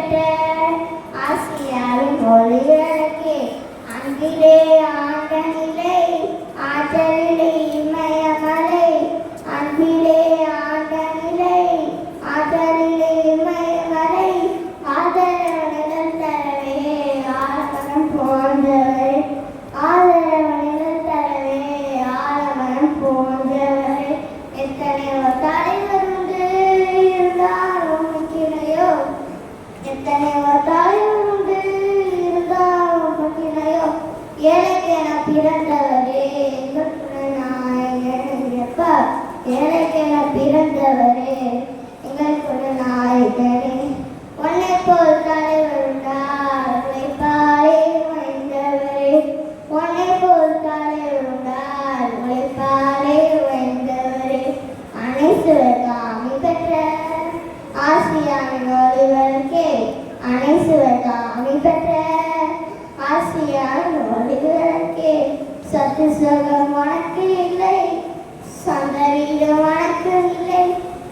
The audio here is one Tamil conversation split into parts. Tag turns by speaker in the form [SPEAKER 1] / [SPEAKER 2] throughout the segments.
[SPEAKER 1] பெற்ற ஆசியாவின் ஒளிவிளக்கே, அன்பிலே ஆண்ட நிலை ஆற்றலிலே இமயமலை, அன்பிலே ஆண்ட நிலை ஆற்றலிலே இமயமலை, ஆதரவனிடம் தரவே ஆலமரம் போன்றவரே, ஆதரவனிடம் தரவே ஆலமரம் போன்றவரே. எத்தனையோ தலைவர் உண்டு இருந்தாலும் கிணையோ, எத்தனையோ தலைவர் உண்டு இருந்தாலும் கிணையோ, ஏழைக்கென பிறந்தவரே எங்கள் குலநாயகனப்பா, ஏழைக்கென பிறந்தவரே எங்கள் குலநாயகனே. உன்னை போல் தலைவர் உண்டார் உழைப்பாரே உழைந்தவரே, உன்னை போல் தலைவர் உண்டார் உழைப்பாரே உழைந்தவரே. அனைசுவர்காமி பெற்ற ஆசியாவின் ஒளிவிளக்கே, அனைசுவர்காமி பெற்ற ஆசியாவின் ஒளிவிளக்கே. சத்து சுகம் உனக்கு இல்லை, சொந்த வீடு உனக்கு இல்லை,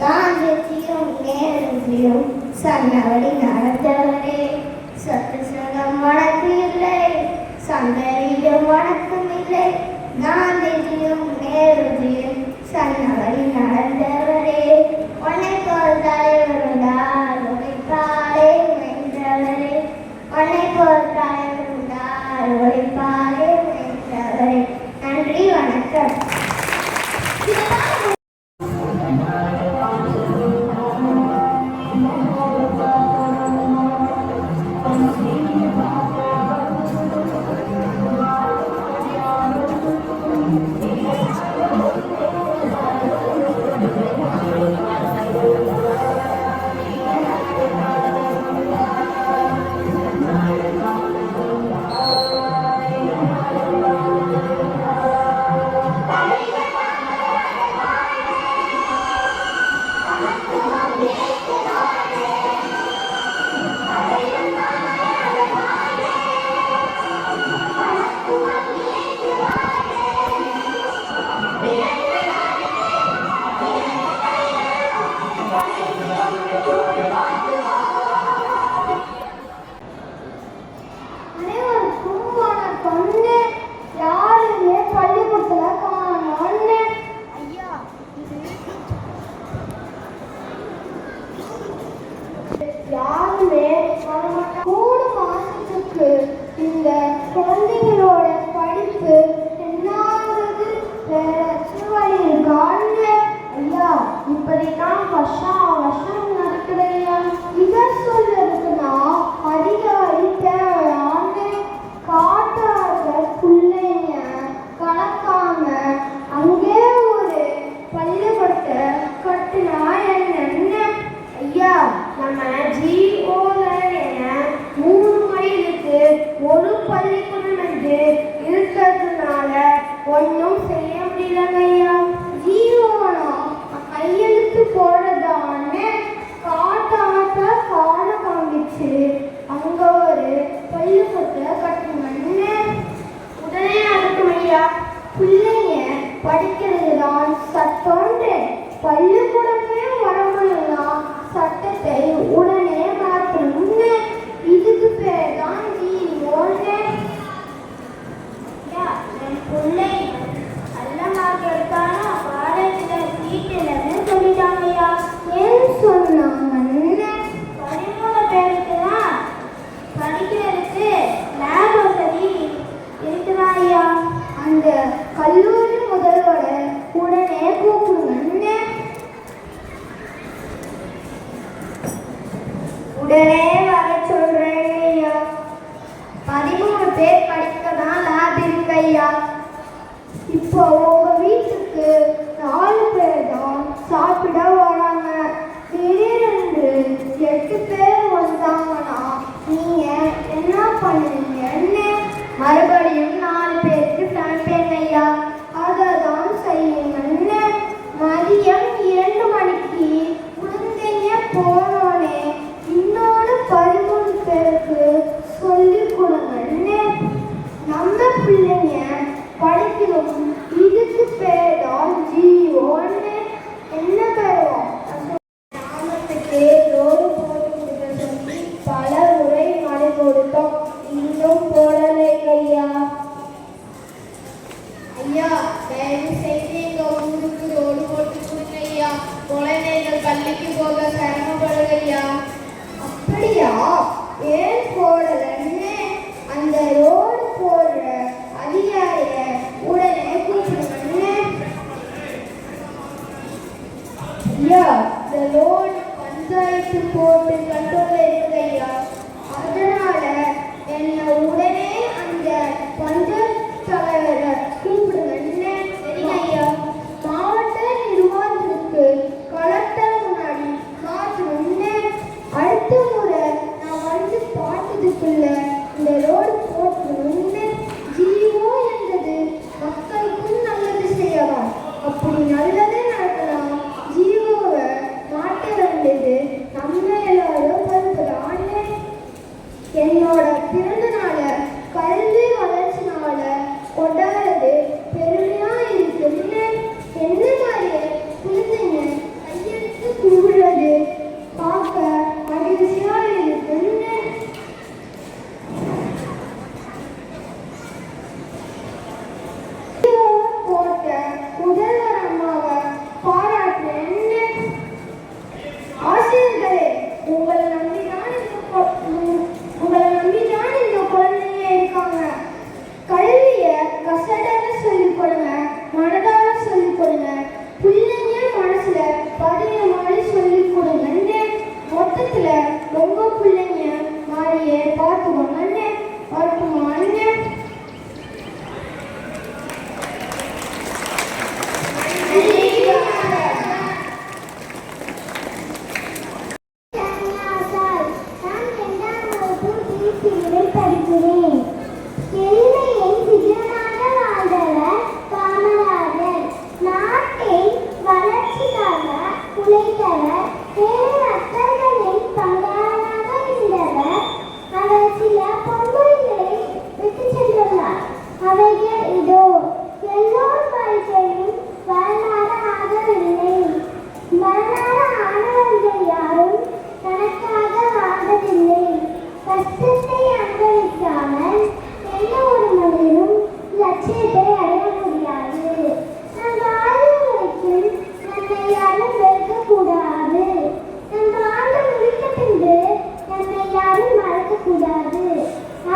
[SPEAKER 1] காந்தியும் நேருஜியும் சொன்னபடி நடந்தவரே. சத்து சுகம் உனக்கு இல்லை, சொந்த வீடு உனக்கும் இல்லை, காந்திஜியும் நேருஜியும் சொன்னபடி நடந்தவரே. உன்னை போல் தலைவர் உண்டார் உழைப்பாரே வென்றவரே, உன்னை போல் தலைவர் உண்டார் உழைப்பாரே வென்றவரே. நன்றி, வணக்கம்.
[SPEAKER 2] யாருமே மூணு மாசத்துக்கு இந்த குழந்தைங்களோட படிப்பு என்னாவது வேற வழி இருக்கான்னு ஐயா இப்படிதான் வருஷம் நடக்குதையா. இதை சொல்றதுக்குன்னா அதிகாரி தேவையான்னு காட்டாத பிள்ளைங்க கலக்காம அங்கே ஒரு பள்ளிக்கூடத்தை கட்டுனா என்ன ஐயா. நம்ம ஜிஓல என 3 மைலுக்கு ஒரு பள்ளிக்கூடம் என்று இருக்கிறதுனால ஒன்றும் செய்ய முடியலங்க ஐயா. ஜிஓனா கையெழுத்து போடுறதான்னு காட்டாம காண காமிச்சு அங்க ஒரு பள்ளிக்கூடத்தை கட்டணும்னு உடனே நடக்கும் ஐயா. பிள்ளைங்க படிக்கிறது தான் சட்டம்னு பள்ளிக்கூடமே வரமுன்னா சட்டத்தை உடனே மாற்றணும்னு இதுக்கு பேர் தான் ஜிஓன்னு. என் பிள்ளை நல்ல மார்க் எடுத்தாலும் காலேஜில் சீட்டில்னு சொல்லிட்டாங்கய்யா. ஏன் சொன்னாங்கன்னு 13 பேருக்கு தான் படிக்கிறதுக்கு லேப் வசதி இருக்குதான் ஐயா. அந்த கல்லூரி முதல்வரை உடனே கூப்பிடுங்கன்னு உடனே வர சொல்றேன் ஐயா. 13 பேர் படிக்கதான் லேப் இருக்கு ஐயா. இப்போ உங்க வீட்டுக்கு 4 பேர் தான் சாப்பிட வராங்க. திடீரென்று 8 பேர் வந்தாங்கன்னா நீங்க என்ன பண்ணுவீங்கன்னு மறுபடியும் 4 பேருக்கு சமைப்பேன் ஐயா. அதை தான் செய்யுங்கன்னு மதியம் 2 மணிக்கு குழந்தைங்க போனோடனே இன்னொரு பள்ளிக்கு போக சிரமப்படுகையா. அப்படியா? ஏன் போடலன்னு அந்த ரோடு போடுற அதிகாரிய உடனே கூப்பிடுங்க. ஐயா, இந்த ரோடு பஞ்சாயத்து போட்டு கண்ட்ரோல்ல இருக்குதையா. அதனால என்ன உடனே அந்த பஞ்சாயத்து தலைவரை கூப்பிடுங்க. சரிங்க ஐயா. மாவட்ட நிர்வாகத்துக்கு கலெக்டர் முன்னாடி மாற்றணும்னு அடுத்த முறை நான் வந்து பார்த்ததுக்குள்ள இந்த ரோடு போட்டணும்னு. ஜீவோ என்பது மக்களுக்கும் நல்லது செய்யலாம். அப்படி நல்லது நடக்கலாம். ஜீவோவை மாட்ட வேண்டியது நம்ம எல்லாரும் பொறுப்புதான்னு. என்னோட பிறந்த நாளை கல்வி வளர்ச்சி நாள கொண்டாடுறது பெருமையா இருக்குன்னு என்ன மாதிரியே குழந்தைங்க கையெழுத்து கூடுறது பார்க்க மகிழ்ச்சியா இருக்குன்னு. போட்ட முதல்வர் அம்மாவை பாராட்டுறேன்னு. ஆசிரியர்களே, உங்களை நம்பிதான் இந்த குழந்தைங்க இருக்காங்க. கல்வியை கசடாக சொல்லிக் கொடுங்க, மனதார சொல்லிக் கொடுங்க, பிள்ளைங்க மனசுல பதிய மாதிரி சொல்லிக் கொடுங்கன்னு. மொத்தத்துல உங்க பிள்ளைங்க மாதிரியே பார்த்துக்கோங்கன்னு. பார்த்துமான்னு.
[SPEAKER 1] படிக்கிறேன். எளிமையை சிகரமாக வாழ்ந்தவர் காமராஜர். நாட்டை வளர்ச்சிக்காக உழைத்தவர். பேரறிஞர்களின் பங்காளராக இருந்தவர். அவர் சில பொன்மொழிகளை விட்டு சென்றுள்ளார். அவைகள் இதோ. எல்லோர் வாழ்க்கையும் வரலாறு ஆகவில்லை. வரலாறு ஆனவர்கள் யாரும் தனக்காக வாழ்வதில்லை. கஷ்டத்தை அனுபவிக்காமல் எந்த ஒரு மனிதனும் லட்சியத்தை அடைய முடியாது. நம் வாழும் வரைக்கும் நம்மை யாரும் வெறுக்கக்கூடாது. நம் வாழ்ந்து முடித்த பின்பு நம்மை யாரும் மறக்கக்கூடாது.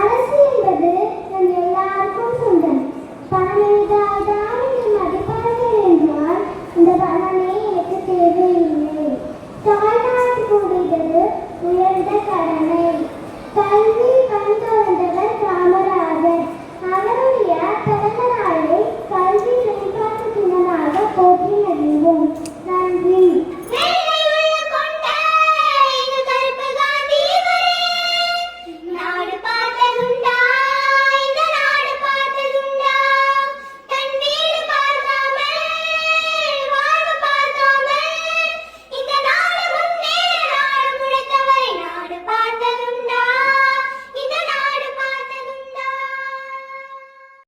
[SPEAKER 1] அரசு என்பது நம் எல்லாருக்கும் சொந்தம். பணம் என்றால்தான் இங்கு மதிப்பார்கள் என்றால் இந்த பணமே எனக்கு தேவையில்லை. தாய்